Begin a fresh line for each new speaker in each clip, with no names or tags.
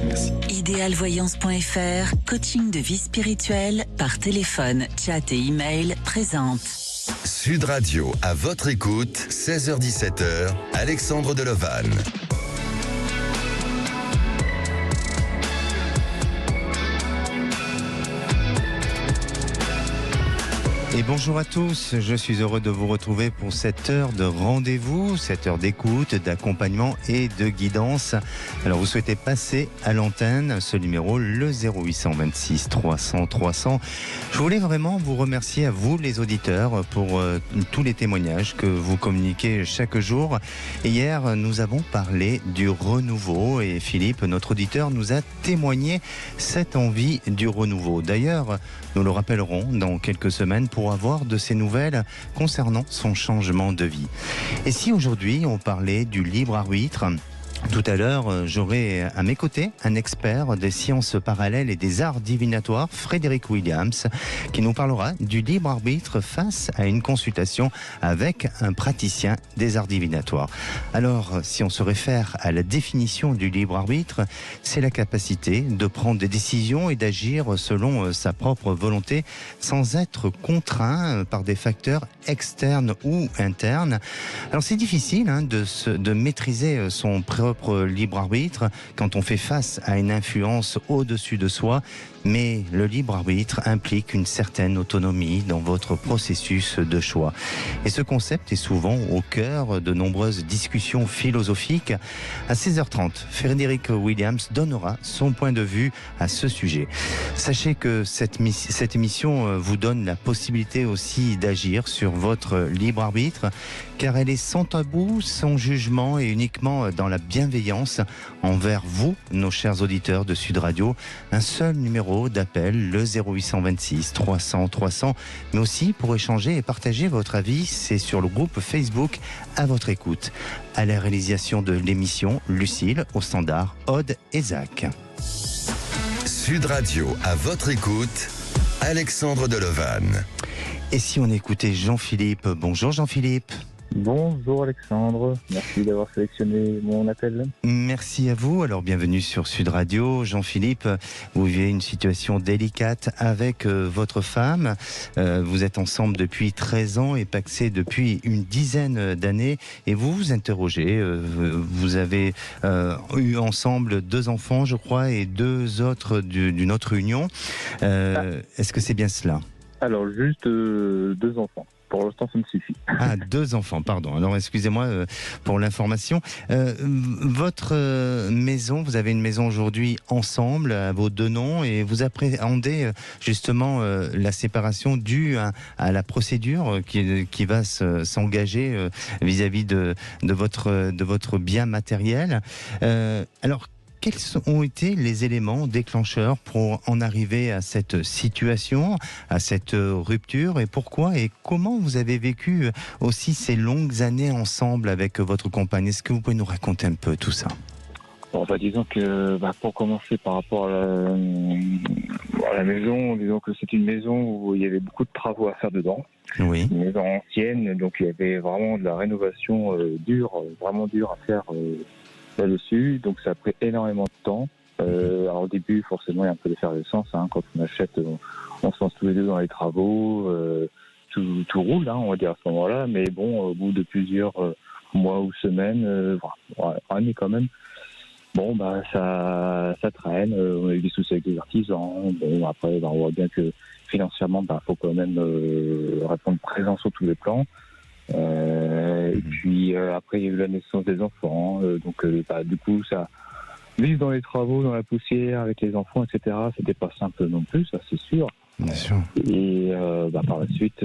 Merci.
Idéalvoyance.fr, coaching de vie spirituelle par téléphone, chat et email présente.
Sud Radio, à votre écoute, 16h-17h, Alexandre Delovan.
Et bonjour à tous, je suis heureux de vous retrouver pour cette heure de rendez-vous, cette heure d'écoute, d'accompagnement et de guidance. Alors vous souhaitez passer à l'antenne, ce numéro, le 0826 300 300. Je voulais vraiment vous remercier à vous les auditeurs pour tous les témoignages que vous communiquez chaque jour. Et hier, nous avons parlé du renouveau et Philippe, notre auditeur, nous a témoigné cette envie du renouveau. D'ailleurs, nous le rappellerons dans quelques semaines pour avoir de ces nouvelles concernant son changement de vie. Et si aujourd'hui on parlait du libre arbitre ? Tout à l'heure, j'aurai à mes côtés un expert des sciences parallèles et des arts divinatoires, Frédéric Williams, qui nous parlera du libre arbitre face à une consultation avec un praticien des arts divinatoires. Alors, si on se réfère à la définition du libre arbitre, c'est la capacité de prendre des décisions et d'agir selon sa propre volonté sans être contraint par des facteurs externes ou internes. Alors, c'est difficile de maîtriser son propre libre arbitre quand on fait face à une influence au-dessus de soi, mais le libre arbitre implique une certaine autonomie dans votre processus de choix. Et ce concept est souvent au cœur de nombreuses discussions philosophiques. À 16h30, Frédéric Williams donnera son point de vue à ce sujet. Sachez que cette émission vous donne la possibilité aussi d'agir sur votre libre arbitre, car elle est sans tabou, sans jugement et uniquement dans la bienveillance envers vous, nos chers auditeurs de Sud Radio. Un seul numéro d'appel, le 0826 300 300, mais aussi pour échanger et partager votre avis, c'est sur le groupe Facebook à votre écoute. À la réalisation de l'émission, Lucille, au standard, Aude et Zach.
Sud Radio, à votre écoute, Alexandre Delovan.
Et si on écoutait Jean-Philippe ? Bonjour Jean-Philippe.
Bonjour Alexandre, merci d'avoir sélectionné mon appel.
Merci à vous, alors bienvenue sur Sud Radio. Jean-Philippe, vous vivez une situation délicate avec votre femme. Vous êtes ensemble depuis 13 ans et pacsés depuis une dizaine d'années. Et vous vous interrogez, vous avez eu ensemble 2 enfants, je crois, et 2 autres d'une autre union. Est-ce que c'est bien cela ?
Alors juste 2 enfants. Pour l'instant, ça me suffit.
Ah, 2 enfants, pardon. Alors, excusez-moi pour l'information. Votre maison, vous avez une maison aujourd'hui ensemble, à vos 2 noms, et vous appréhendez justement la séparation due à la procédure qui va s'engager vis-à-vis de votre bien matériel. Alors, quels ont été les éléments déclencheurs pour en arriver à cette situation, à cette rupture, et pourquoi et comment vous avez vécu aussi ces longues années ensemble avec votre compagne ? Est-ce que vous pouvez nous raconter un peu tout ça ?
Bon, disons que pour commencer par rapport à la maison, disons que c'est une maison où il y avait beaucoup de travaux à faire dedans.
Oui.
Une maison ancienne, donc il y avait vraiment de la rénovation vraiment dure à faire là-dessus, donc ça a pris énormément de temps. Alors au début, forcément, il y a un peu d'effervescence, quand on achète, on se lance tous les 2 dans les travaux, tout roule, on va dire à ce moment-là, mais bon, au bout de plusieurs mois ou semaines, années quand même, bon, ça traîne, on a eu des soucis avec des artisans, bon, après, on voit bien que financièrement, faut quand même répondre présent sur tous les plans. Et puis après il y a eu la naissance des enfants, donc du coup ça vivre dans les travaux, dans la poussière avec les enfants, etc. C'était pas simple non plus, ça c'est sûr.
Bien sûr.
Et par la suite,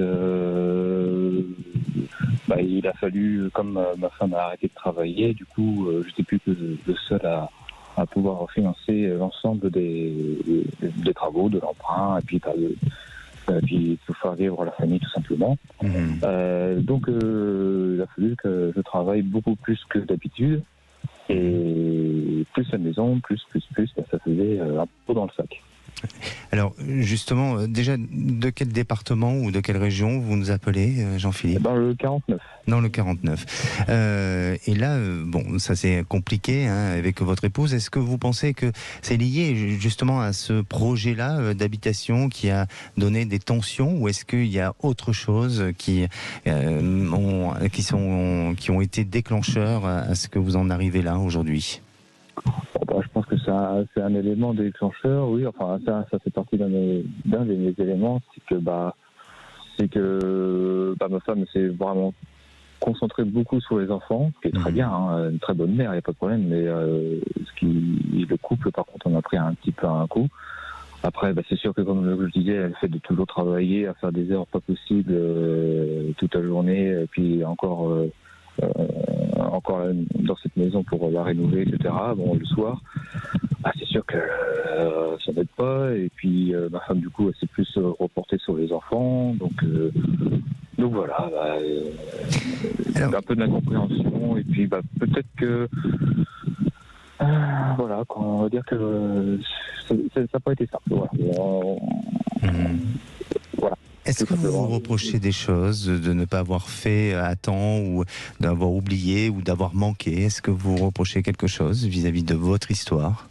il a fallu, comme ma femme a arrêté de travailler, du coup j'étais plus que le seul à pouvoir financer l'ensemble des travaux, de l'emprunt, et puis puis pour faire vivre la famille tout simplement. Donc il a fallu que je travaille beaucoup plus que d'habitude, et plus la maison, plus, ça faisait un peu dans le sac.
Alors justement, déjà, de quel département ou de quelle région vous nous appelez, Jean-Philippe ?
Dans le 49.
Dans le 49. Et là, bon, ça c'est compliqué hein, avec votre épouse. Est-ce que vous pensez que c'est lié justement à ce projet-là d'habitation qui a donné des tensions, ou est-ce qu'il y a autre chose qui ont été déclencheurs à ce que vous en arrivez là aujourd'hui ?
Je pense que c'est un élément déclencheur, oui. Enfin, ça fait partie d'un de mes éléments, c'est que ma femme s'est vraiment concentrée beaucoup sur les enfants, ce qui est très bien, hein, une très bonne mère, il n'y a pas de problème. Mais le couple, par contre, on a pris un petit peu un coup. Après, c'est sûr que comme je disais, elle fait de toujours travailler, à faire des heures pas possibles toute la journée, et puis encore dans cette maison pour la rénover, etc. Bon, le soir, c'est sûr que ça n'aide pas. Et puis ma femme, du coup, elle s'est plus reportée sur les enfants. Donc voilà, un peu de l'incompréhension. Et puis peut-être que voilà, on va dire que ça n'a pas été simple. Voilà. Voilà.
Est-ce que vous vous reprochez des choses, de ne pas avoir fait à temps, ou d'avoir oublié, ou d'avoir manqué ? Est-ce que vous reprochez quelque chose vis-à-vis de votre histoire ?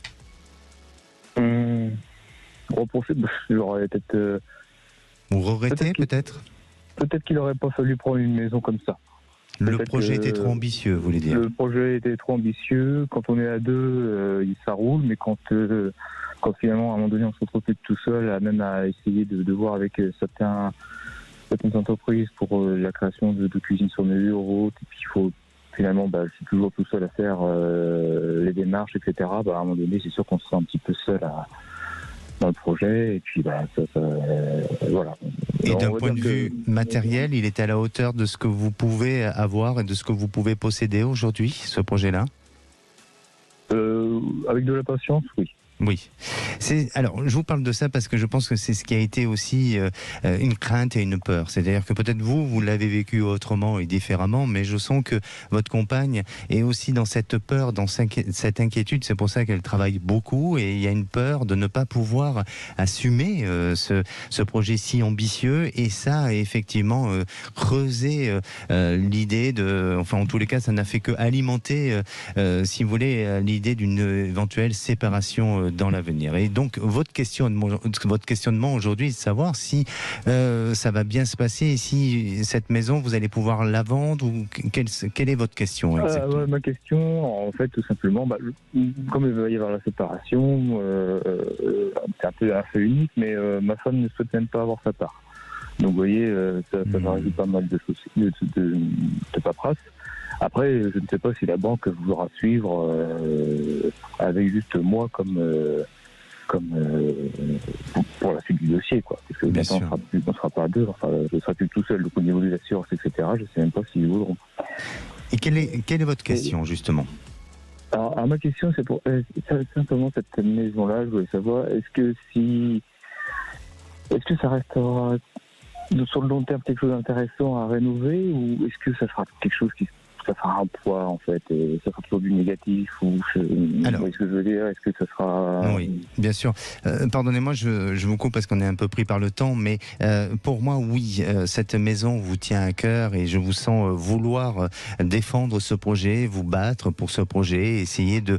Reprocher, j'aurais peut-être...
Vous regrettez peut-être ?
Peut-être qu'il n'aurait pas fallu prendre une maison comme ça.
Le projet était trop ambitieux, vous voulez dire ?
Le projet était trop ambitieux. Quand on est à deux, ça roule, mais quand finalement, à un moment donné, on se retrouve plus tout seul, même à essayer de voir avec certaines entreprises pour la création de cuisines sur mesure ou autre, et puis il faut finalement, c'est toujours tout seul à faire les démarches, etc. À un moment donné, c'est sûr qu'on se sent un petit peu seul dans le projet, et puis voilà.
Et d'un point de vue matériel, il est à la hauteur de ce que vous pouvez avoir et de ce que vous pouvez posséder aujourd'hui, ce projet-là ?
Avec de la patience, oui.
Oui. Alors, je vous parle de ça parce que je pense que c'est ce qui a été aussi une crainte et une peur. C'est-à-dire que peut-être vous l'avez vécu autrement et différemment, mais je sens que votre compagne est aussi dans cette peur, dans cette inquiétude. C'est pour ça qu'elle travaille beaucoup, et il y a une peur de ne pas pouvoir assumer ce projet si ambitieux. Et ça a effectivement creusé l'idée en tous les cas, ça n'a fait que alimenter, si vous voulez, l'idée d'une éventuelle séparation dans l'avenir. Et donc, votre questionnement aujourd'hui est de savoir si ça va bien se passer, et si cette maison, vous allez pouvoir la vendre, ou quelle est votre question exactement ?
Ma question, en fait, tout simplement, comme il va y avoir la séparation, c'est un peu unique, mais ma femme ne souhaite même pas avoir sa part. Donc, vous voyez, ça va rajouter pas mal de choses, de paperasse. Après, je ne sais pas si la banque voudra suivre avec juste moi comme pour la suite du dossier, quoi. Parce que maintenant, on ne sera pas à deux, je ne serai plus tout seul. Donc, au niveau des assurances, etc., je ne sais même pas s'ils voudront.
Et quelle est votre question, justement ?
Alors, ma question, c'est pour simplement cette maison-là. Je voulais savoir, est-ce que ça restera sur le long terme quelque chose d'intéressant à rénover, ou est-ce que ça sera quelque chose ça fera un poids, en fait, et ça sera toujours du négatif,
Alors,
est-ce que je veux dire, est-ce que ça sera...
Oui, bien sûr. Pardonnez-moi, je vous coupe parce qu'on est un peu pris par le temps, mais pour moi, oui, cette maison vous tient à cœur, et je vous sens vouloir défendre ce projet, vous battre pour ce projet, essayer de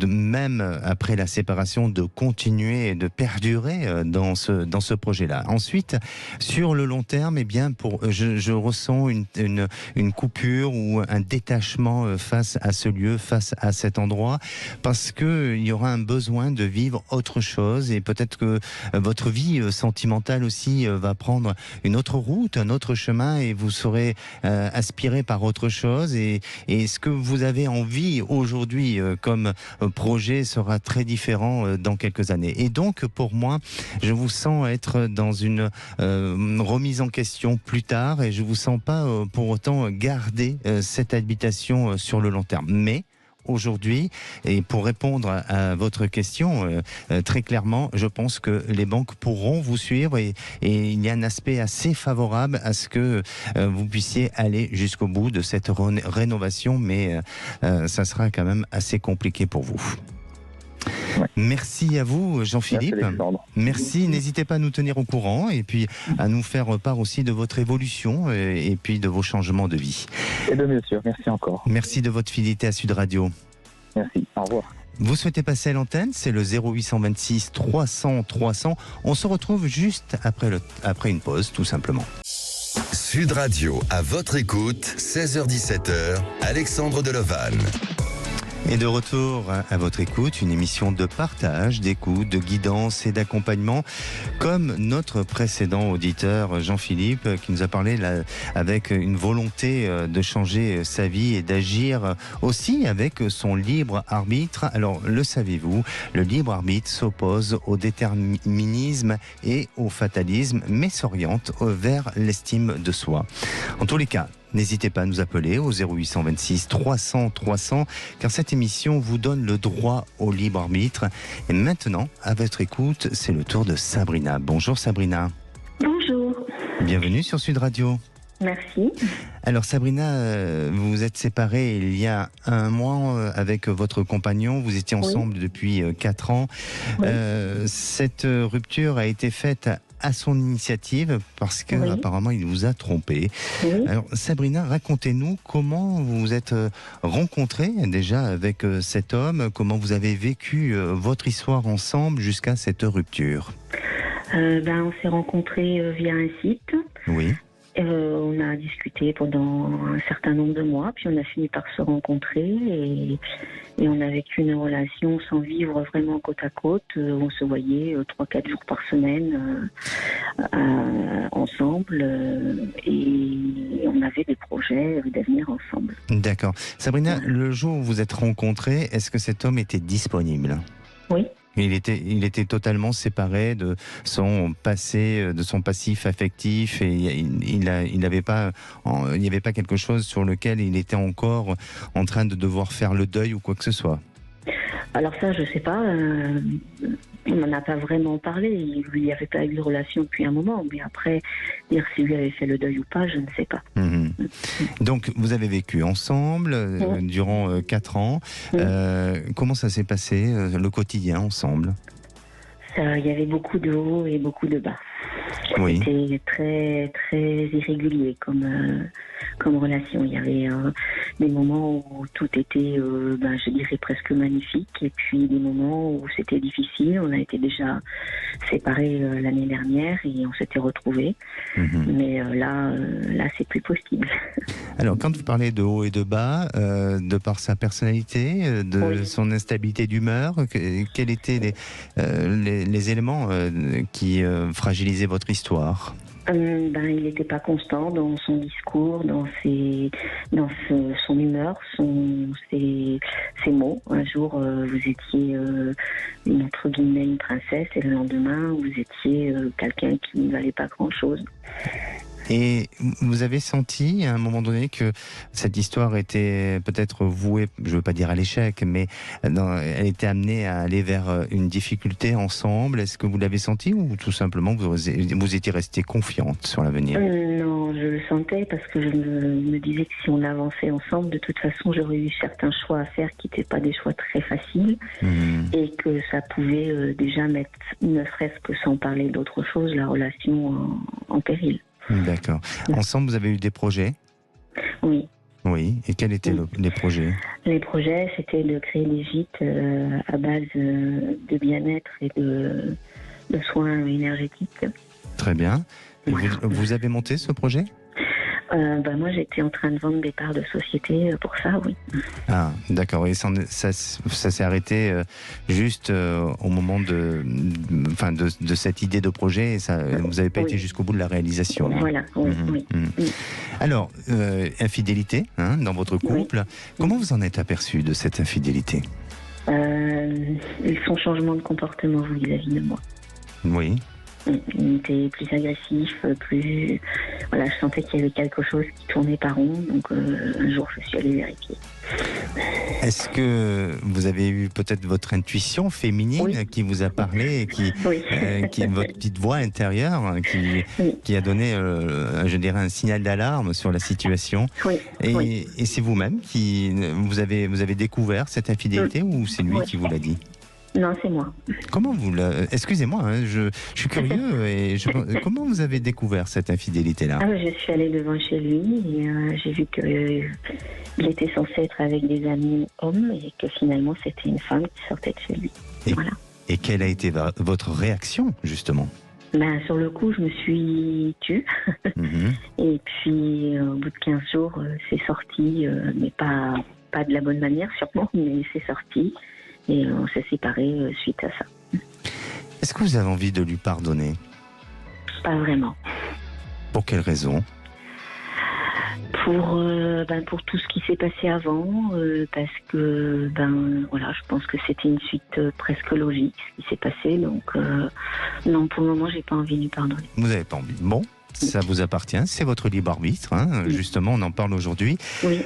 même après la séparation, de continuer et de perdurer dans ce projet-là. Ensuite, sur le long terme, je ressens une coupure ou un détachement face à ce lieu, face à cet endroit, parce qu'il y aura un besoin de vivre autre chose, et peut-être que votre vie sentimentale aussi va prendre une autre route, un autre chemin, et vous serez aspiré par autre chose, et ce que vous avez envie aujourd'hui comme projet sera très différent dans quelques années. Et donc, pour moi, je vous sens être dans une remise en question plus tard, et je vous sens pas pour autant garder cette habitation sur le long terme. Mais aujourd'hui, et pour répondre à votre question très clairement, je pense que les banques pourront vous suivre, et il y a un aspect assez favorable à ce que vous puissiez aller jusqu'au bout de cette rénovation, mais ça sera quand même assez compliqué pour vous. Merci à vous, Jean-Philippe.
Merci, Alexandre.
Merci. N'hésitez pas à nous tenir au courant et puis à nous faire part aussi de votre évolution et puis de vos changements de vie.
Et de mieux sûr, merci encore.
Merci de votre fidélité à Sud Radio.
Merci, au revoir.
Vous souhaitez passer à l'antenne, c'est le 0826 300 300. On se retrouve juste après une pause, tout simplement.
Sud Radio, à votre écoute, 16h-17h, Alexandre Delovan.
Et de retour à votre écoute, une émission de partage, d'écoute, de guidance et d'accompagnement, comme notre précédent auditeur Jean-Philippe, qui nous a parlé là, avec une volonté de changer sa vie et d'agir aussi avec son libre arbitre. Alors, le savez-vous, le libre arbitre s'oppose au déterminisme et au fatalisme, mais s'oriente vers l'estime de soi. En tous les cas, n'hésitez pas à nous appeler au 0826 300 300, car cette émission vous donne le droit au libre arbitre. Et maintenant, à votre écoute, c'est le tour de Sabrina. Bonjour Sabrina.
Bonjour.
Bienvenue sur Sud Radio.
Merci.
Alors Sabrina, vous vous êtes séparée il y a un mois avec votre compagnon. Vous étiez ensemble depuis 4 ans.
Oui.
Cette rupture a été faite à son initiative parce que apparemment il vous a trompé.
Oui.
Alors Sabrina, racontez-nous comment vous vous êtes rencontrée déjà avec cet homme, comment vous avez vécu votre histoire ensemble jusqu'à cette rupture.
On s'est rencontrés via un site.
Oui.
On a discuté pendant un certain nombre de mois, puis on a fini par se rencontrer et on a vécu une relation sans vivre vraiment côte à côte. On se voyait 3-4 jours par semaine ensemble et on avait des projets d'avenir ensemble.
D'accord. Sabrina, le jour où vous vous êtes rencontrés, est-ce que cet homme était disponible ?
Oui.
Il était totalement séparé de son passé, de son passif affectif, et il n'y avait pas quelque chose sur lequel il était encore en train de devoir faire le deuil ou quoi que ce soit.
Alors ça, je sais pas. On n'en a pas vraiment parlé. Il n'y avait pas eu de relation depuis un moment. Mais après, dire s'il lui avait fait le deuil ou pas, je ne sais pas.
Mmh. Donc, vous avez vécu ensemble durant 4 ans. Comment ça s'est passé, le quotidien ensemble ?
Il y avait beaucoup de hauts et beaucoup de bas.
Oui.
C'était très, très irrégulier comme relation. Il y avait des moments où tout était, je dirais, presque magnifique. Et puis des moments où c'était difficile. On a été déjà séparés l'année dernière et on s'était retrouvés. Mais là, c'est plus possible. Alors,
quand vous parlez de haut et de bas, de par sa personnalité, de son instabilité d'humeur, quels étaient les éléments qui fragilisaient votre histoire ?
Il n'était pas constant dans son discours, dans son humeur, ses mots. Un jour, vous étiez entre guillemets une princesse et le lendemain, vous étiez quelqu'un qui ne valait pas grand-chose.
Et vous avez senti à un moment donné que cette histoire était peut-être vouée, je ne veux pas dire à l'échec, mais elle était amenée à aller vers une difficulté ensemble. Est-ce que vous l'avez senti ou tout simplement vous étiez restée confiante sur l'avenir ?
Non, je le sentais parce que je me disais que si on avançait ensemble, de toute façon, j'aurais eu certains choix à faire qui n'étaient pas des choix très faciles et que ça pouvait déjà mettre, ne serait-ce que sans parler d'autre chose, la relation en péril. D'accord.
Ensemble, vous avez eu des projets ?
Oui.
Oui. Et quels étaient les projets ? Les
projets, c'était de créer des gîtes à base de bien-être et de soins énergétiques.
Très bien. Et vous avez monté ce projet ?
Moi, j'étais en train de vendre des parts de société pour ça, oui.
Ah, d'accord. Et ça s'est arrêté juste au moment de cette idée de projet. Et vous n'avez pas été jusqu'au bout de la réalisation.
Voilà, oui.
Alors, infidélité dans votre couple. Comment vous en êtes aperçu de cette infidélité ?
Son changement de comportement vis-à-vis de moi.
Oui.
Il était plus agressif, je sentais qu'il y avait quelque chose qui tournait pas rond, donc un jour je suis allée vérifier.
Est-ce que vous avez eu peut-être votre intuition féminine qui vous a parlé et qui est votre petite voix intérieure qui a donné, je dirais, un signal d'alarme sur la situation. Et c'est vous-même qui vous avez découvert cette infidélité ou c'est lui qui vous l'a dit ?
Non, c'est moi.
Comment vous excusez-moi, hein, je suis curieux et comment vous avez découvert cette infidélité-là?
Je suis allée devant chez lui et j'ai vu qu'il était censé être avec des amis hommes et que finalement c'était une femme qui sortait de chez lui. Voilà.
Et quelle a été votre réaction, justement?
Sur le coup, je me suis tue. Et puis, au bout de 15 jours, c'est sorti, mais pas de la bonne manière, sûrement, mais c'est sorti. Et on s'est séparés suite à ça.
Est-ce que vous avez envie de lui pardonner?
Pas vraiment.
Pour quelle raison?
Pour tout ce qui s'est passé avant, parce que voilà, je pense que c'était une suite presque logique ce qui s'est passé, donc non, pour le moment j'ai pas envie de lui pardonner.
Vous n'avez pas envie? Bon, ça vous appartient, c'est votre libre arbitre, hein, oui. Justement on en parle aujourd'hui.
Oui.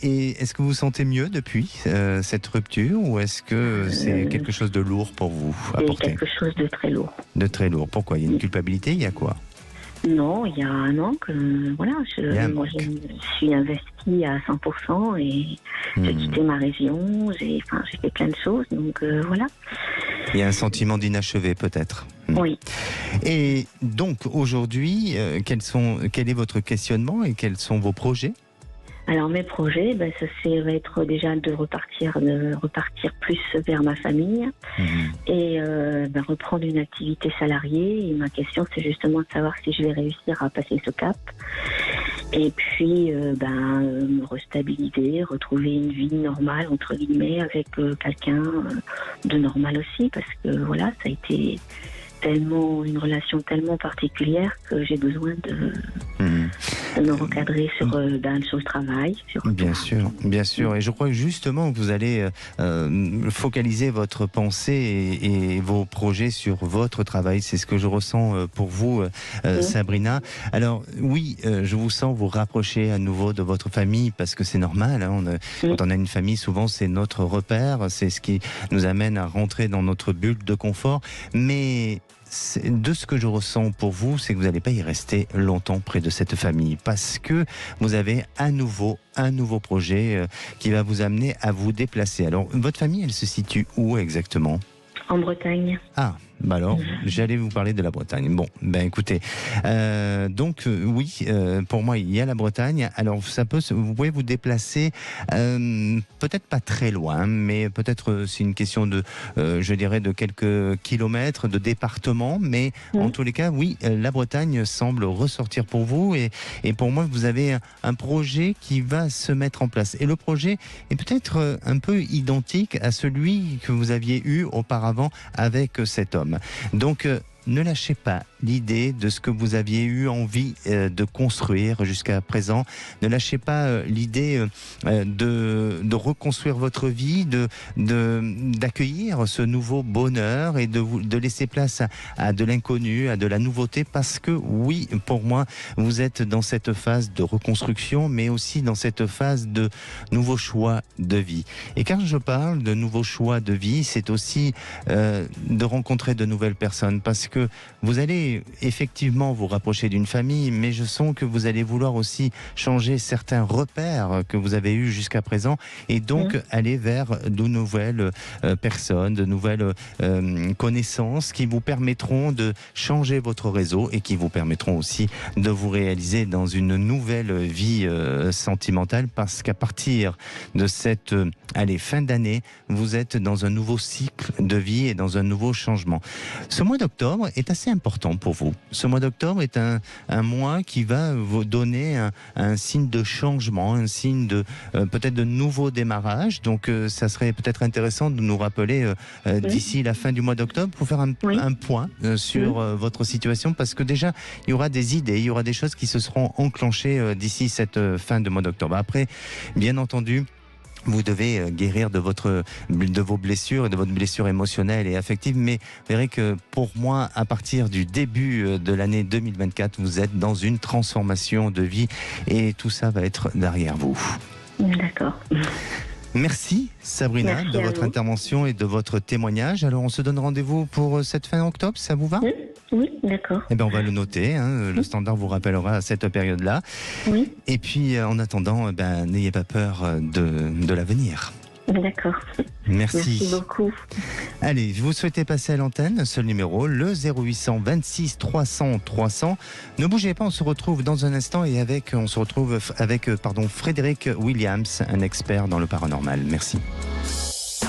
Et est-ce que vous vous sentez mieux depuis cette rupture, ou est-ce que c'est quelque chose de lourd pour vous à porter?
Quelque chose de très lourd.
De très lourd, pourquoi? Il y a une culpabilité, il y a quoi?
Non, il y a un an que voilà, je suis investie à 100% et j'ai quitté ma région, j'ai fait plein de choses, donc voilà.
Il y a un sentiment d'inachevé peut-être.
Oui.
Et donc aujourd'hui, quel est votre questionnement et quels sont vos projets?
Alors mes projets, ça va être déjà de repartir plus vers ma famille et reprendre une activité salariée. Et ma question, c'est justement de savoir si je vais réussir à passer ce cap. Et puis me restabiliser, retrouver une vie normale entre guillemets avec quelqu'un de normal aussi, parce que voilà, ça a été une relation tellement particulière que j'ai besoin de me recadrer sur le travail. Bien sûr. Et je crois que justement vous allez focaliser votre pensée et vos projets sur votre travail. C'est ce que je ressens pour vous, Sabrina. Alors oui, je vous sens vous rapprocher à nouveau de votre famille, parce que c'est normal. Hein, quand on a une famille, souvent c'est notre repère, c'est ce qui nous amène à rentrer dans notre bulle de confort. Mais de ce que je ressens pour vous, c'est que vous n'allez pas y rester longtemps près de cette famille, parce que vous avez un nouveau projet qui va vous amener à vous déplacer. Alors, votre famille, elle se situe où exactement? En Bretagne.
Ah, alors, j'allais vous parler de la Bretagne. Bon, écoutez, oui, pour moi, il y a la Bretagne. Alors, vous pouvez vous déplacer, peut-être pas très loin, mais peut-être c'est une question de, je dirais, de quelques kilomètres, de département. Mais en tous les cas, oui, la Bretagne semble ressortir pour vous. Et pour moi, vous avez un projet qui va se mettre en place. Et le projet est peut-être un peu identique à celui que vous aviez eu auparavant avec cet homme. Donc, ne lâchez pas l'idée de ce que vous aviez eu envie de construire jusqu'à présent. Ne lâchez pas l'idée de reconstruire votre vie, d'accueillir ce nouveau bonheur et de laisser place à de l'inconnu, à de la nouveauté, parce que oui, pour moi, vous êtes dans cette phase de reconstruction, mais aussi dans cette phase de nouveaux choix de vie. Et quand je parle de nouveaux choix de vie, c'est aussi de rencontrer de nouvelles personnes, parce que vous allez effectivement vous rapprocher d'une famille, mais je sens que vous allez vouloir aussi changer certains repères que vous avez eus jusqu'à présent, et donc aller vers de nouvelles personnes, de nouvelles connaissances qui vous permettront de changer votre réseau et qui vous permettront aussi de vous réaliser dans une nouvelle vie sentimentale, parce qu'à partir de cette fin d'année, vous êtes dans un nouveau cycle de vie et dans un nouveau changement. Ce mois d'octobre est assez important pour vous. Ce mois d'octobre est un mois qui va vous donner un signe de changement, un signe de peut-être de nouveau démarrage. Donc ça serait peut-être intéressant de nous rappeler d'ici la fin du mois d'octobre pour faire un point sur votre situation, parce que déjà il y aura des idées, il y aura des choses qui se seront enclenchées d'ici cette fin de mois d'octobre. Après, bien entendu, vous devez guérir de vos blessures et de votre blessure émotionnelle et affective, mais vous verrez que pour moi, à partir du début de l'année 2024, vous êtes dans une transformation de vie et tout ça va être derrière vous.
D'accord.
Merci Sabrina de votre intervention et de votre témoignage. Alors on se donne rendez-vous pour cette fin octobre, ça vous va ?
Oui, d'accord.
Eh bien on va le noter, le standard vous rappellera à cette période-là.
Oui.
Et puis en attendant, n'ayez pas peur de l'avenir.
D'accord.
Merci.
beaucoup.
Allez, vous souhaitez passer à l'antenne, seul numéro, le 0800 26 300 300. Ne bougez pas, on se retrouve dans un instant et on se retrouve avec Frédéric Williams, un expert dans le paranormal. Merci.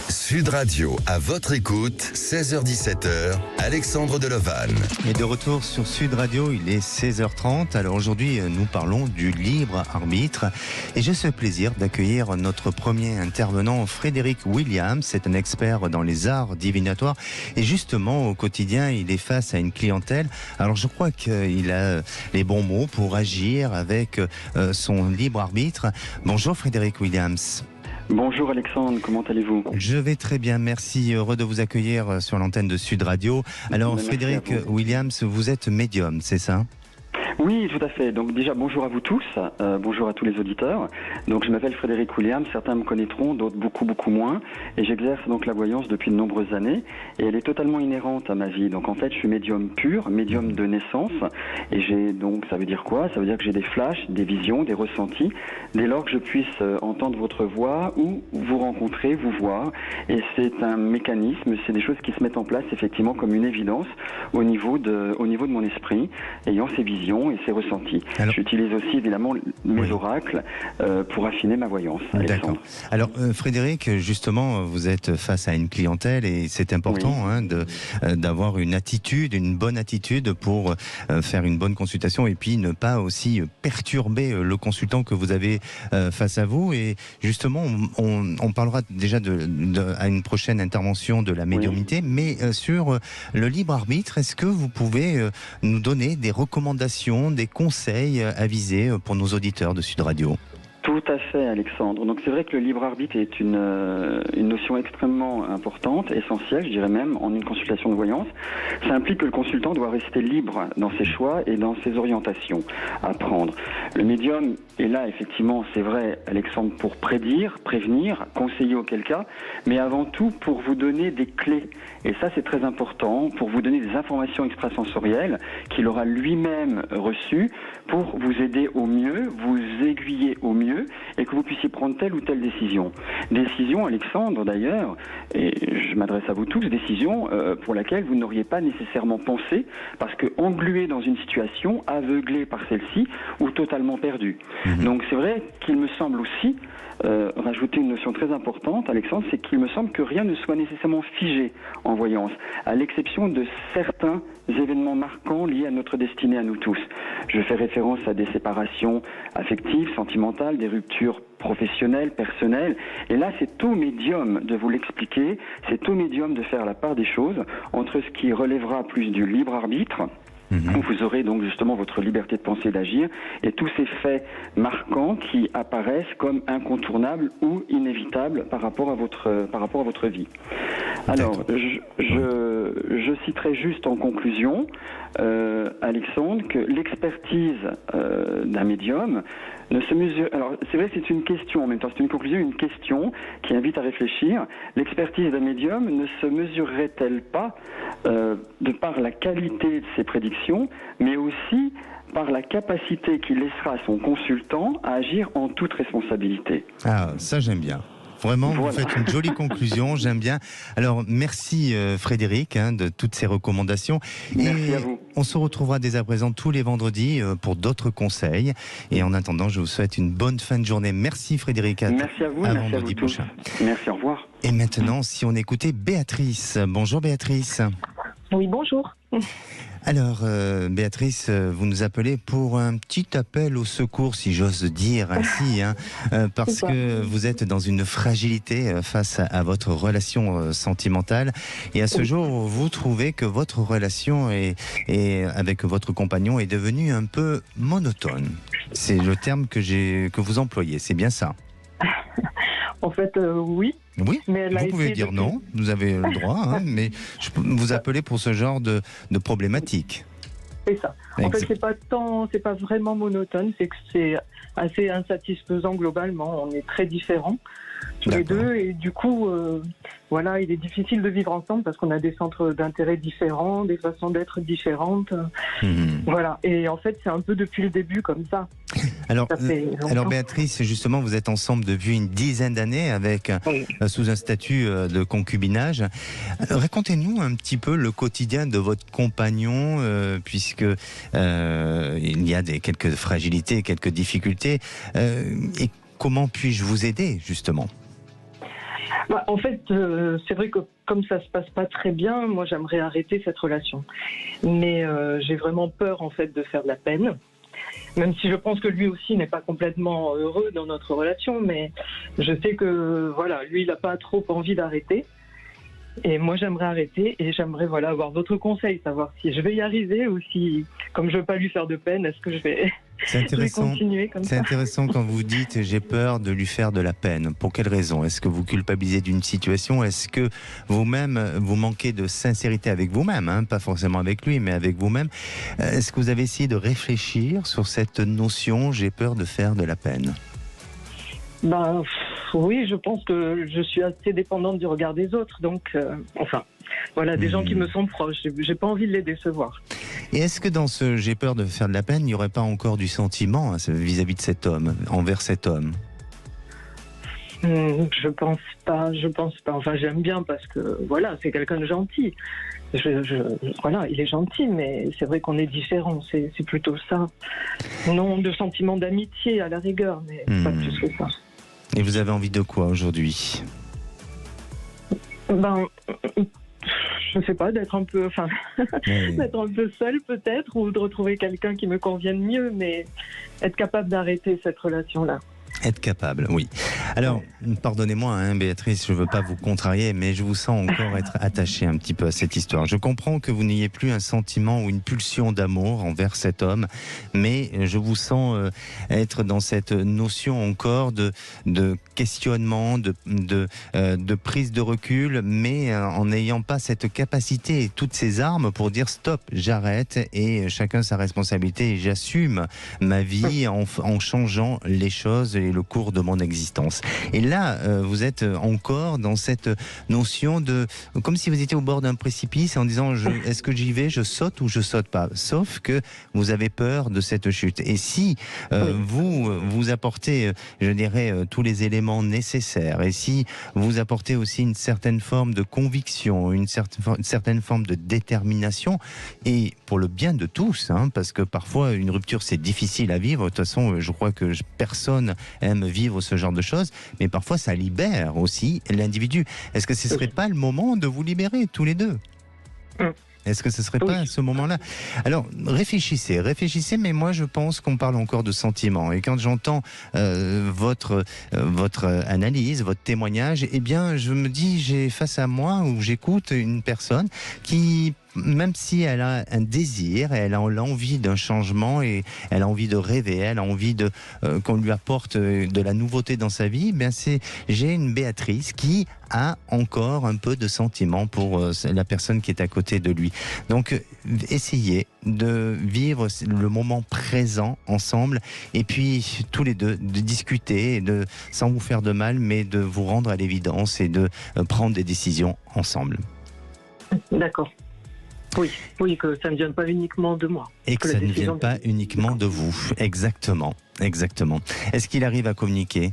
Sud Radio, à votre écoute, 16h-17h, Alexandre Delevanne.
Et de retour sur Sud Radio, il est 16h30. Alors aujourd'hui, nous parlons du libre arbitre. Et j'ai ce plaisir d'accueillir notre premier intervenant, Frédéric Williams. C'est un expert dans les arts divinatoires. Et justement, au quotidien, il est face à une clientèle. Alors je crois qu'il a les bons mots pour agir avec son libre arbitre. Bonjour Frédéric Williams.
Bonjour Alexandre, comment allez-vous ?
Je vais très bien, merci, heureux de vous accueillir sur l'antenne de Sud Radio. Alors Frédéric Williams, vous êtes médium, c'est ça ?
Oui, tout à fait. Donc déjà, bonjour à vous tous, bonjour à tous les auditeurs. Donc je m'appelle Frédéric Williams, certains me connaîtront, d'autres beaucoup moins. Et j'exerce donc la voyance depuis de nombreuses années. Et elle est totalement inhérente à ma vie. Donc en fait, je suis médium pur, médium de naissance. Et ça veut dire quoi ? Ça veut dire que j'ai des flashs, des visions, des ressentis, dès lors que je puisse entendre votre voix ou vous rencontrer, vous voir. Et c'est un mécanisme, c'est des choses qui se mettent en place effectivement comme une évidence au niveau de mon esprit, ayant ces visions et ses ressentis. Alors, j'utilise aussi évidemment mes oracles pour affiner ma voyance.
D'accord. Alors Frédéric, justement, vous êtes face à une clientèle et c'est important d'avoir une bonne attitude pour faire une bonne consultation et puis ne pas aussi perturber le consultant que vous avez face à vous. Et justement, on parlera déjà à une prochaine intervention de la médiumnité, mais sur le libre arbitre, est-ce que vous pouvez nous donner des recommandations, des conseils avisés pour nos auditeurs de Sud Radio ?
Tout à fait, Alexandre. Donc c'est vrai que le libre arbitre est une notion extrêmement importante, essentielle, je dirais même, en une consultation de voyance. Ça implique que le consultant doit rester libre dans ses choix et dans ses orientations à prendre. Le médium est là, effectivement, c'est vrai, Alexandre, pour prédire, prévenir, conseiller auquel cas, mais avant tout pour vous donner des clés. Et ça, c'est très important, pour vous donner des informations extrasensorielles qu'il aura lui-même reçues pour vous aider au mieux, vous aiguiller au mieux, et que vous puissiez prendre telle ou telle décision. Décision, Alexandre, d'ailleurs, et je m'adresse à vous tous, décision pour laquelle vous n'auriez pas nécessairement pensé, parce que englué dans une situation, aveuglé par celle-ci, ou totalement perdu. Donc c'est vrai qu'il me semble aussi rajouter une notion très importante, Alexandre, c'est qu'il me semble que rien ne soit nécessairement figé en voyance, à l'exception de certains événements marquants liés à notre destinée à nous tous. Je fais référence à des séparations affectives, sentimentales, des ruptures professionnelles, personnelles. Et là, c'est au médium de vous l'expliquer, c'est au médium de faire la part des choses entre ce qui relèvera plus du libre arbitre, où vous aurez donc justement votre liberté de penser et d'agir, et tous ces faits marquants qui apparaissent comme incontournables ou inévitables par rapport à votre vie. Alors, je citerai juste en conclusion, Alexandre, que l'expertise d'un médium ne se mesure... Alors, c'est vrai, c'est une question en même temps, c'est une conclusion, une question qui invite à réfléchir. L'expertise d'un médium ne se mesurerait-elle pas de par la qualité de ses prédictions, mais aussi par la capacité qu'il laissera à son consultant à agir en toute responsabilité.
Ah, ça j'aime bien. Vraiment, voilà. Vous faites une jolie conclusion, j'aime bien. Alors, merci Frédéric de toutes ces recommandations.
Merci à vous.
On se retrouvera dès à présent tous les vendredis pour d'autres conseils. Et en attendant, je vous souhaite une bonne fin de journée. Merci Frédéric.
Merci à vous, merci
vendredi
à vous
prochain.
Tous. Merci, au revoir.
Et maintenant, si on écoutait Béatrice. Bonjour Béatrice.
Oui, bonjour.
Alors, Béatrice, vous nous appelez pour un petit appel au secours, si j'ose dire ainsi, parce que vous êtes dans une fragilité face à votre relation sentimentale. Et à ce jour, vous trouvez que votre relation avec votre compagnon est devenue un peu monotone. C'est le terme que vous employez, c'est bien ça?
En fait, oui.
Oui, mais vous pouvez dire non, vous avez le droit, mais je peux vous appeler pour ce genre de problématique.
C'est ça. En fait, c'est pas vraiment monotone, c'est que c'est assez insatisfaisant globalement. On est très différents. tous les deux. Et du coup, voilà, il est difficile de vivre ensemble parce qu'on a des centres d'intérêt différents, des façons d'être différentes. Voilà. Et en fait, c'est un peu depuis le début comme ça.
Alors Béatrice, justement, vous êtes ensemble depuis une dizaine d'années avec sous un statut de concubinage. Racontez-nous un petit peu le quotidien de votre compagnon, puisque il y a quelques fragilités, quelques difficultés. Et comment puis-je vous aider, justement ?
En fait, c'est vrai que comme ça se passe pas très bien, moi j'aimerais arrêter cette relation. Mais j'ai vraiment peur en fait de faire de la peine. Même si je pense que lui aussi n'est pas complètement heureux dans notre relation, mais je sais que voilà, lui il n'a pas trop envie d'arrêter. Et moi j'aimerais arrêter et j'aimerais avoir votre conseil, savoir si je vais y arriver ou si, comme je veux pas lui faire de peine, est-ce que je vais continuer comme ça.
C'est intéressant quand vous dites j'ai peur de lui faire de la peine. Pour quelle raison ? Est-ce que vous culpabilisez d'une situation ? Est-ce que vous-même vous manquez de sincérité avec vous-même, hein ? Pas forcément avec lui, mais avec vous-même. Est-ce que vous avez essayé de réfléchir sur cette notion j'ai peur de faire de la peine ?
Oui, je pense que je suis assez dépendante du regard des autres, donc des gens qui me sont proches, j'ai pas envie de les décevoir.
Et est-ce que dans ce j'ai peur de faire de la peine, il n'y aurait pas encore du sentiment vis-à-vis de cet homme, envers cet homme ?
Je pense pas. Enfin, j'aime bien parce que c'est quelqu'un de gentil. Il est gentil, mais c'est vrai qu'on est différents. C'est plutôt ça. Non, de sentiment d'amitié à la rigueur, mais pas plus que ça.
Et vous avez envie de quoi aujourd'hui ?
Je sais pas, d'être un peu seule peut-être, ou de retrouver quelqu'un qui me convienne mieux, mais être capable d'arrêter cette relation-là.
Être capable, oui. Alors, pardonnez-moi, Béatrice, je ne veux pas vous contrarier, mais je vous sens encore être attachée un petit peu à cette histoire. Je comprends que vous n'ayez plus un sentiment ou une pulsion d'amour envers cet homme, mais je vous sens être dans cette notion encore de questionnement, de prise de recul, mais en n'ayant pas cette capacité et toutes ces armes pour dire stop, j'arrête et chacun sa responsabilité et j'assume ma vie en changeant les choses et le cours de mon existence. Et là, vous êtes encore dans cette notion de... Comme si vous étiez au bord d'un précipice en disant est-ce que j'y vais, je saute ou je saute pas ? Sauf que vous avez peur de cette chute. Et si vous apportez, je dirais, tous les éléments nécessaires, et si vous apportez aussi une certaine forme de conviction, une certaine forme de détermination, et pour le bien de tous, parce que parfois une rupture c'est difficile à vivre, de toute façon je crois que personne aime vivre ce genre de choses, mais parfois ça libère aussi l'individu. Est-ce que ce ne serait pas le moment de vous libérer tous les deux ? Est-ce que ce ne serait pas à ce moment-là ? Alors, réfléchissez, mais moi je pense qu'on parle encore de sentiments. Et quand j'entends votre analyse, votre témoignage, eh bien je me dis, j'ai face à moi, ou j'écoute une personne qui... Même si elle a un désir, elle a l'envie d'un changement et elle a envie de rêver, elle a envie qu'on lui apporte de la nouveauté dans sa vie, j'ai une Béatrice qui a encore un peu de sentiment pour la personne qui est à côté de lui. Donc, essayez de vivre le moment présent ensemble et puis tous les deux de discuter, sans vous faire de mal, mais de vous rendre à l'évidence et de prendre des décisions ensemble.
D'accord. Oui, que ça ne vienne pas uniquement de moi.
Et que ça ne vienne pas uniquement de vous. Exactement. Est-ce qu'il arrive à communiquer ?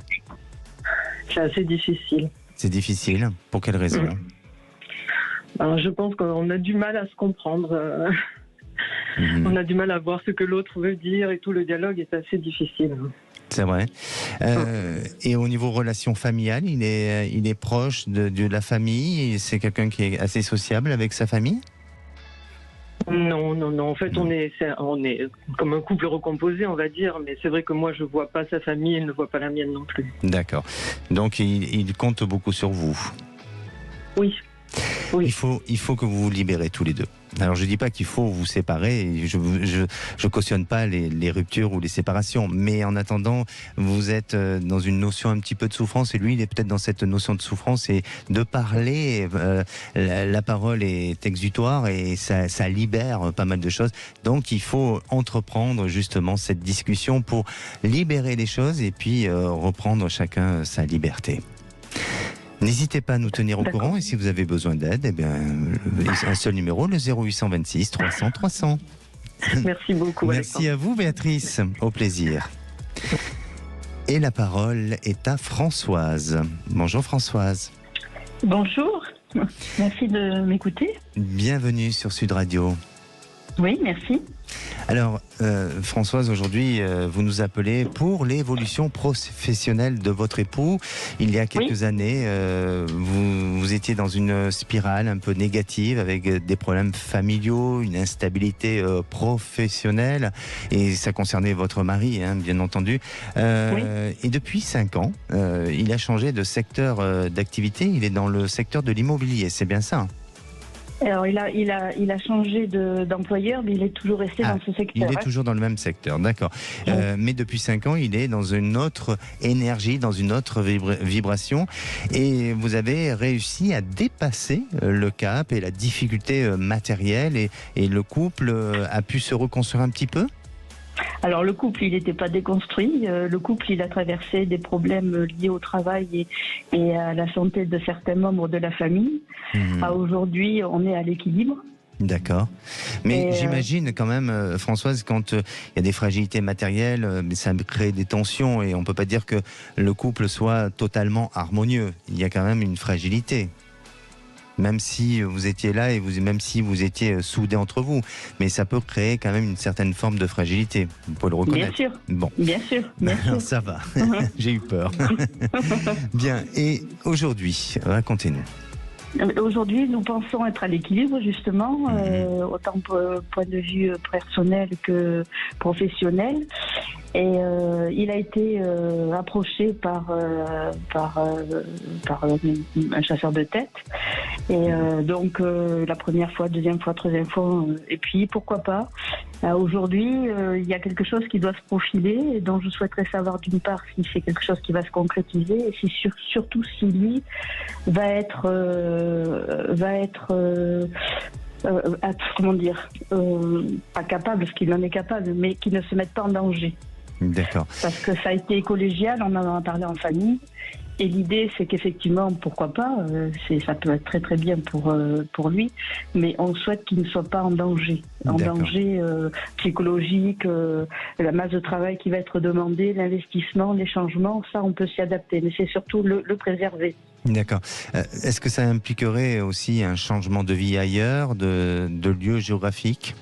C'est assez difficile.
C'est difficile ? Pour quelle raison ?
Alors, je pense qu'on a du mal à se comprendre. On a du mal à voir ce que l'autre veut dire et tout le dialogue est assez difficile.
C'est vrai. Et au niveau relation familiale, il est proche de la famille. C'est quelqu'un qui est assez sociable avec sa famille ?
Non. En fait, on est comme un couple recomposé, on va dire. Mais c'est vrai que moi, je ne vois pas sa famille, elle ne voit pas la mienne non plus. D'accord.
Donc, il compte beaucoup sur vous.
Oui.
Il faut que vous vous libérez tous les deux. Alors je ne dis pas qu'il faut vous séparer, je cautionne pas les ruptures ou les séparations, mais en attendant, vous êtes dans une notion un petit peu de souffrance et lui il est peut-être dans cette notion de souffrance et de parler, la parole est exutoire et ça libère pas mal de choses. Donc il faut entreprendre justement cette discussion pour libérer les choses et puis reprendre chacun sa liberté. N'hésitez pas à nous tenir au courant et si vous avez besoin d'aide, eh bien, un seul numéro, le 0826 300 300.
Merci beaucoup.
Merci à vous, Béatrice. Au plaisir. Et la parole est à Françoise. Bonjour Françoise.
Bonjour, merci de m'écouter.
Bienvenue sur Sud Radio.
Oui, merci.
Alors, Françoise, aujourd'hui, vous nous appelez pour l'évolution professionnelle de votre époux. Il y a quelques années, vous étiez dans une spirale un peu négative avec des problèmes familiaux, une instabilité professionnelle, et ça concernait votre mari, hein, bien entendu. Et depuis 5 ans, il a changé de secteur d'activité. Il est dans le secteur de l'immobilier, c'est bien ça?
Alors, il a changé d'employeur, mais il est toujours resté dans ce secteur.
Il est toujours dans le même secteur, d'accord. Mais depuis 5 ans, il est dans une autre énergie, dans une autre vibration. Et vous avez réussi à dépasser le cap et la difficulté matérielle. Et le couple a pu se reconstruire un petit peu?
Alors le couple, il n'était pas déconstruit. Le couple, il a traversé des problèmes liés au travail et à la santé de certains membres de la famille. Aujourd'hui, on est à l'équilibre.
D'accord. Mais j'imagine quand même, Françoise, quand il y a des fragilités matérielles, ça crée des tensions et on ne peut pas dire que le couple soit totalement harmonieux. Il y a quand même une fragilité. Même si vous étiez là et même si vous étiez soudés entre vous. Mais ça peut créer quand même une certaine forme de fragilité. Vous pouvez le reconnaître.
Bien sûr.
Bon.
Bien sûr. Bien sûr.
Ça va. J'ai eu peur. Bien. Et aujourd'hui, racontez-nous.
Aujourd'hui, nous pensons être à l'équilibre, justement, autant point de vue personnel que professionnel. Et il a été approché par un chasseur de tête. Et donc, la première fois, deuxième fois, troisième fois, et puis pourquoi pas. Aujourd'hui, il y a quelque chose qui doit se profiler et dont je souhaiterais savoir d'une part si c'est quelque chose qui va se concrétiser et si surtout si lui va être comment dire, pas capable, parce qu'il en est capable, mais qui ne se mette pas en danger.
D'accord.
Parce que ça a été collégial, on en a parlé en famille. Et l'idée, c'est qu'effectivement, pourquoi pas, ça peut être très très bien pour lui, mais on souhaite qu'il ne soit pas en danger. En danger psychologique, la masse de travail qui va être demandée, l'investissement, les changements, ça on peut s'y adapter, mais c'est surtout le préserver.
D'accord. Est-ce que ça impliquerait aussi un changement de vie ailleurs, de lieu géographique ?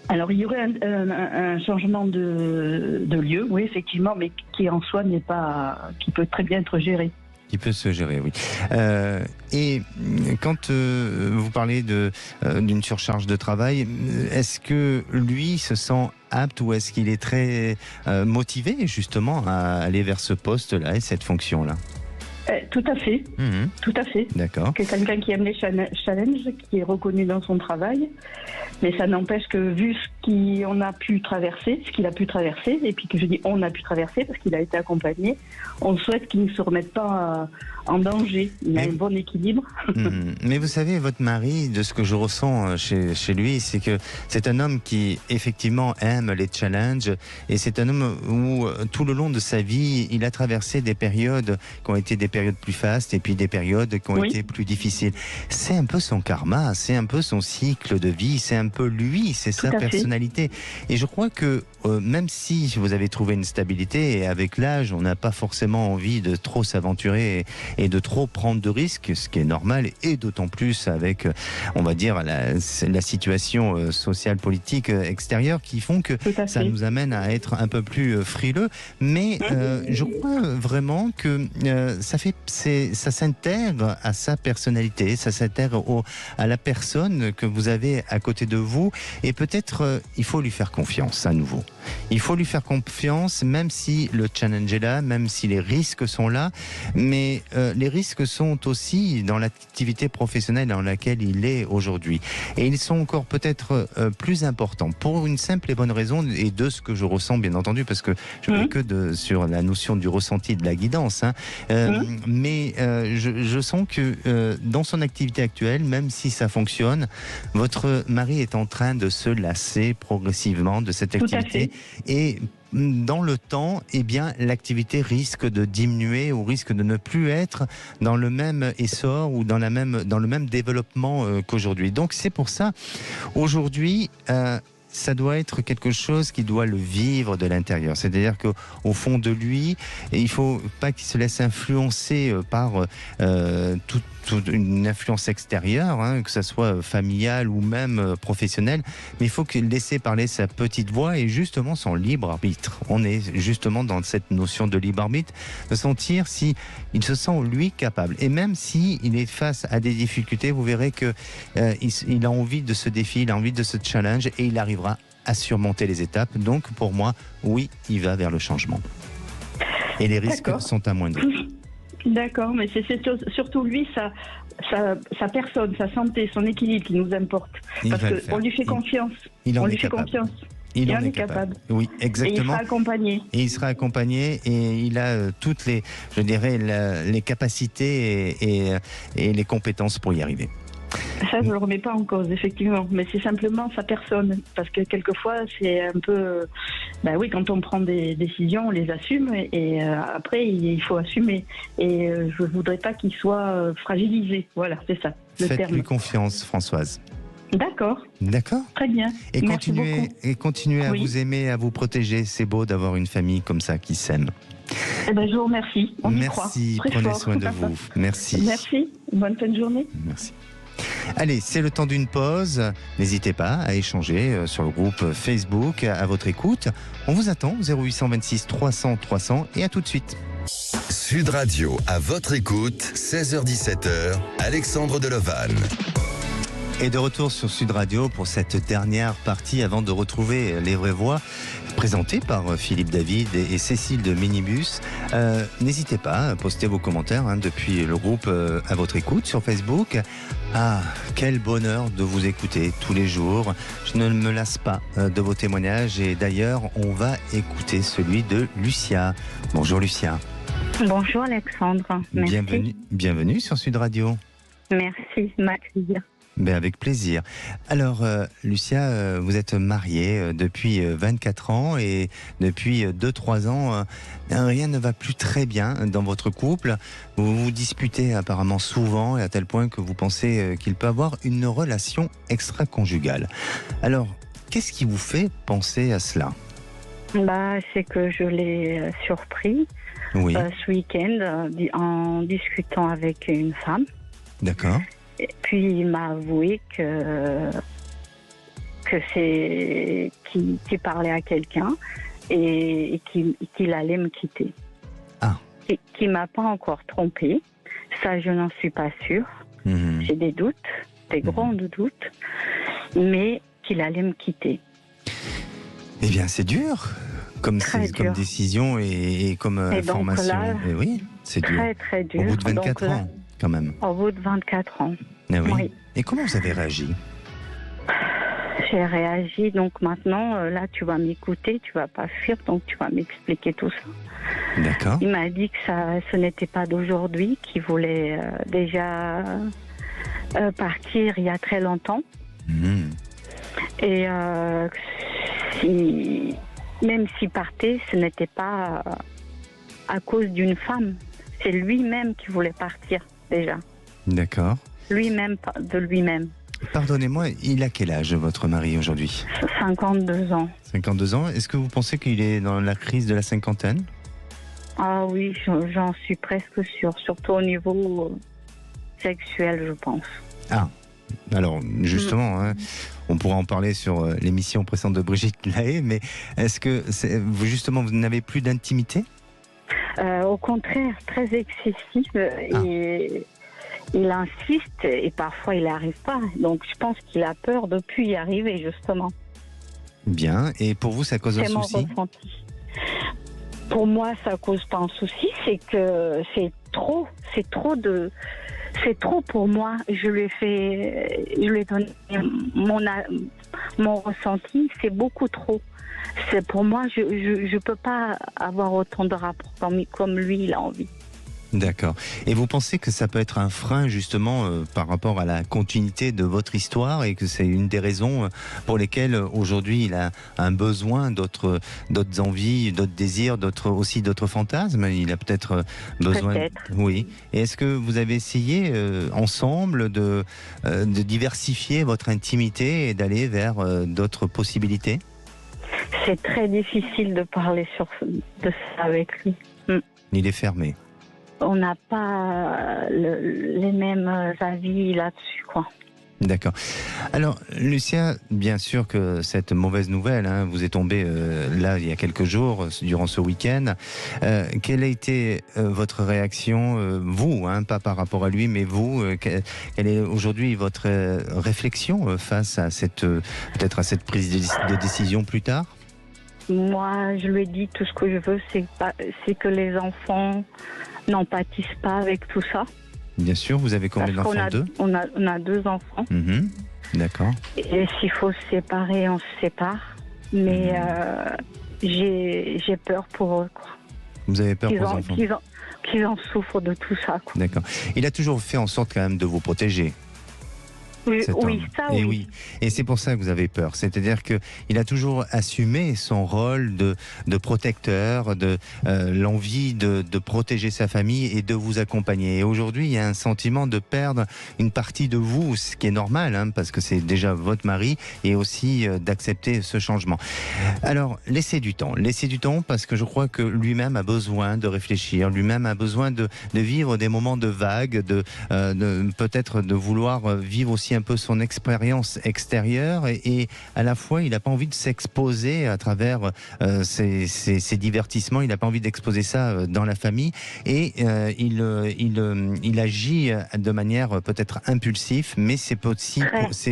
Alors il y aurait un changement de lieu, oui effectivement, mais qui en soi qui peut très bien être géré.
Qui peut se gérer, oui. Et quand vous parlez d'une surcharge de travail, est-ce que lui se sent apte ou est-ce qu'il est très motivé justement à aller vers ce poste-là et cette fonction-là ?
Tout à fait, tout à fait.
D'accord.
C'est quelqu'un qui aime les challenges, qui est reconnu dans son travail, mais ça n'empêche que vu ce qu'il a pu traverser, et puis que je dis on a pu traverser parce qu'il a été accompagné, on souhaite qu'il ne se remette pas en danger. Il a un bon équilibre.
Mais vous savez, votre mari, de ce que je ressens chez lui, c'est que c'est un homme qui effectivement aime les challenges et c'est un homme où tout le long de sa vie, il a traversé des périodes qui ont été des périodes plus fastes et puis des périodes qui ont été plus difficiles. C'est un peu son karma, c'est un peu son cycle de vie, c'est un peu lui, c'est sa personnalité. Et je crois que même si vous avez trouvé une stabilité, et avec l'âge, on n'a pas forcément envie de trop s'aventurer et de trop prendre de risques, ce qui est normal, et d'autant plus avec, on va dire, la situation sociale, politique extérieure qui font que ça nous amène à être un peu plus frileux. Mais je crois vraiment que ça s'intègre à sa personnalité, ça s'intègre à la personne que vous avez à côté de vous, et peut-être il faut lui faire confiance à nouveau. Il faut lui faire confiance, même si le challenge est là, même si les risques sont là, mais les risques sont aussi dans l'activité professionnelle dans laquelle il est aujourd'hui. Et ils sont encore peut-être plus importants, pour une simple et bonne raison, et de ce que je ressens bien entendu, parce que je ne fais que sur la notion du ressenti de la guidance, mais je sens que dans son activité actuelle, même si ça fonctionne, votre mari est en train de se lasser progressivement de cette
Tout à
activité. Et dans le temps, eh bien, l'activité risque de diminuer ou risque de ne plus être dans le même essor ou dans le même développement qu'aujourd'hui. Donc c'est pour ça, aujourd'hui, ça doit être quelque chose qui doit le vivre de l'intérieur. C'est-à-dire qu'au fond de lui, il ne faut pas qu'il se laisse influencer par toute une influence extérieure, hein, que ce soit familiale ou même professionnelle, mais il faut qu'il laisse parler sa petite voix et justement son libre arbitre. On est justement dans cette notion de libre arbitre, de sentir si il se sent lui capable. Et même si il est face à des difficultés, vous verrez que il a envie de ce défi, il a envie de ce challenge et il arrivera à surmonter les étapes. Donc pour moi, oui, il va vers le changement. Et les risques sont amoindris.
D'accord, mais c'est surtout lui, sa personne, sa santé, son équilibre qui nous importe. Parce qu'on lui fait confiance.
On lui fait confiance. Il en est capable. Oui, exactement.
Et il sera accompagné.
Et il sera accompagné et il a toutes les, je dirais, les capacités et les compétences pour y arriver.
Ça, je ne le remets pas en cause, effectivement. Mais c'est simplement sa personne. Parce que quelquefois, c'est un peu... Ben oui, quand on prend des décisions, on les assume. Et après, il faut assumer. Et je ne voudrais pas qu'il soit fragilisé. Voilà, c'est ça, le terme.
Faites-lui confiance, Françoise.
D'accord.
D'accord.
Très bien.
Et
merci beaucoup.
Continuez à vous aimer, à vous protéger. C'est beau d'avoir une famille comme ça qui s'aime.
Eh ben, je vous remercie. On y croit.
Merci, prenez soin de vous. Merci.
Merci. Bonne fin de journée.
Merci. Allez, c'est le temps d'une pause. N'hésitez pas à échanger sur le groupe Facebook à votre écoute. On vous attend 0826 300 300 et à tout de suite.
Sud Radio à votre écoute, 16h-17h, Alexandre Delovan.
Et de retour sur Sud Radio pour cette dernière partie avant de retrouver les vraies voix présentées par Philippe David et Cécile de Minibus. N'hésitez pas à poster vos commentaires depuis le groupe à votre écoute sur Facebook. Ah, quel bonheur de vous écouter tous les jours. Je ne me lasse pas de vos témoignages et d'ailleurs, on va écouter celui de Lucia. Bonjour Lucia.
Bonjour Alexandre. Merci.
Bienvenue sur Sud Radio.
Merci de m'accueillir.
Ben avec plaisir. Alors, Lucia, vous êtes mariée depuis 24 ans et depuis 2-3 ans, rien ne va plus très bien dans votre couple. Vous vous disputez apparemment souvent et à tel point que vous pensez qu'il peut avoir une relation extra-conjugale. Alors, qu'est-ce qui vous fait penser à cela ?
C'est que je l'ai surpris ce week-end en discutant avec une femme.
D'accord.
Et puis il m'a avoué que c'est qu'il parlait à quelqu'un et qu'il allait me quitter.
Ah.
Et qu'il m'a pas encore trompée. Ça, je n'en suis pas sûre. J'ai des doutes, des grands doutes, mais qu'il allait me quitter.
Eh bien, c'est dur, comme décision et comme information.
Donc là,
et oui, c'est dur.
Très, très dur.
Au bout de 24 ans. Quand même.
Au bout de 24 ans.
Oui. Et comment vous avez réagi ?
J'ai réagi, donc maintenant, là, tu vas m'écouter, tu vas pas fuir, donc tu vas m'expliquer tout ça.
D'accord.
Il m'a dit que ce n'était pas d'aujourd'hui, qu'il voulait déjà partir il y a très longtemps. Et même s'il partait, ce n'était pas à cause d'une femme. C'est lui-même qui voulait partir. Déjà.
D'accord.
Lui-même, de lui-même.
Pardonnez-moi, il a quel âge votre mari aujourd'hui ?
52 ans.
52 ans. Est-ce que vous pensez qu'il est dans la crise de la cinquantaine ?
Ah oui, j'en suis presque sûre, surtout au niveau sexuel, je pense.
Ah, alors justement, on pourra en parler sur l'émission précédente de Brigitte Lahaye, mais est-ce que vous n'avez plus d'intimité ?
Au contraire, très excessif. Et il insiste et parfois il n'arrive pas. Donc je pense qu'il a peur de ne plus y arriver, justement.
Bien. Et pour vous, ça cause un souci ?
C'est mon ressenti. Pour moi, ça ne cause pas un souci. C'est que c'est trop pour moi. Je lui ai donné mon ressenti. C'est beaucoup trop. Pour moi, je ne peux pas avoir autant de rapports comme lui, il a envie.
D'accord. Et vous pensez que ça peut être un frein justement par rapport à la continuité de votre histoire et que c'est une des raisons pour lesquelles aujourd'hui il a un besoin d'autres envies, d'autres désirs, aussi d'autres fantasmes. Il a peut-être besoin.
Peut-être.
Oui. Et est-ce que vous avez essayé ensemble de diversifier votre intimité et d'aller vers d'autres possibilités?
C'est très difficile de parler de ça avec lui.
Il est fermé.
On n'a pas les mêmes avis là-dessus, quoi.
D'accord. Alors, Lucia, bien sûr que cette mauvaise nouvelle vous est tombée là il y a quelques jours, durant ce week-end. Quelle a été votre réaction, vous, pas par rapport à lui, mais vous, quelle est aujourd'hui votre réflexion face à peut-être à cette prise de décision plus tard?
Moi, je lui ai dit tout ce que je veux, c'est que les enfants n'en pâtissent pas avec tout ça.
Bien sûr, vous avez combien d'enfants? Deux.
On a 2 enfants.
D'accord.
Et s'il faut se séparer, on se sépare. Mais j'ai peur pour eux, quoi.
Vous avez peur pour vos enfants?
Qu'ils en souffrent de tout ça, quoi.
D'accord. Il a toujours fait en sorte quand même de vous protéger.
Oui, ça
et
oui.
Et c'est pour ça que vous avez peur. C'est-à-dire qu'il a toujours assumé son rôle de protecteur, l'envie de protéger sa famille et de vous accompagner. Et aujourd'hui, il y a un sentiment de perdre une partie de vous, ce qui est normal, parce que c'est déjà votre mari, et aussi d'accepter ce changement. Alors, laissez du temps parce que je crois que lui-même a besoin de réfléchir, lui-même a besoin de vivre des moments de vague, peut-être de vouloir vivre aussi un peu son expérience extérieure et à la fois il n'a pas envie de s'exposer à travers ses divertissements, il n'a pas envie d'exposer ça dans la famille et il agit de manière peut-être impulsive, mais c'est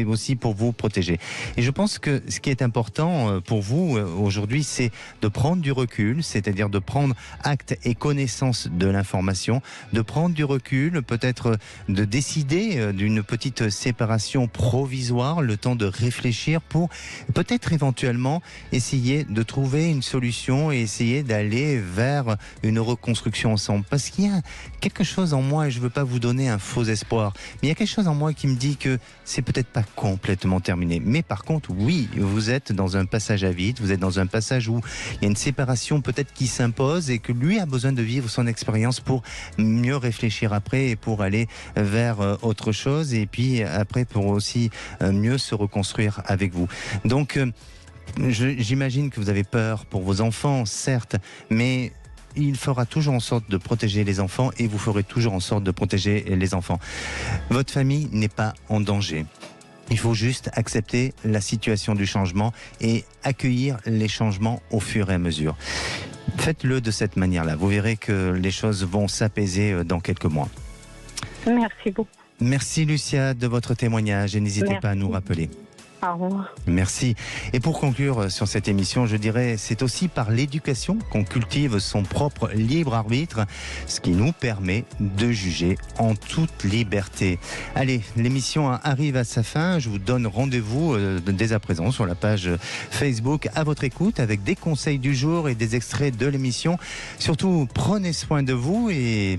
aussi pour vous protéger. Et je pense que ce qui est important pour vous aujourd'hui, c'est de prendre du recul, c'est-à-dire de prendre acte et connaissance de l'information, de prendre du recul, peut-être de décider d'une petite séparation provisoire, le temps de réfléchir pour peut-être éventuellement essayer de trouver une solution et essayer d'aller vers une reconstruction ensemble. Parce qu'il y a quelque chose en moi, et je ne veux pas vous donner un faux espoir, mais il y a quelque chose en moi qui me dit que c'est peut-être pas complètement terminé. Mais par contre, oui, vous êtes dans un passage à vide, vous êtes dans un passage où il y a une séparation peut-être qui s'impose et que lui a besoin de vivre son expérience pour mieux réfléchir après et pour aller vers autre chose et puis après pour aussi mieux se reconstruire avec vous. Donc, j'imagine que vous avez peur pour vos enfants, certes, mais il fera toujours en sorte de protéger les enfants et vous ferez toujours en sorte de protéger les enfants. Votre famille n'est pas en danger. Il faut juste accepter la situation du changement et accueillir les changements au fur et à mesure. Faites-le de cette manière-là. Vous verrez que les choses vont s'apaiser dans quelques mois.
Merci beaucoup.
Merci Lucia de votre témoignage et n'hésitez pas à nous rappeler.
Au revoir.
Merci. Et pour conclure sur cette émission, je dirais, c'est aussi par l'éducation qu'on cultive son propre libre arbitre, ce qui nous permet de juger en toute liberté. Allez, l'émission arrive à sa fin. Je vous donne rendez-vous dès à présent sur la page Facebook à votre écoute avec des conseils du jour et des extraits de l'émission. Surtout, prenez soin de vous et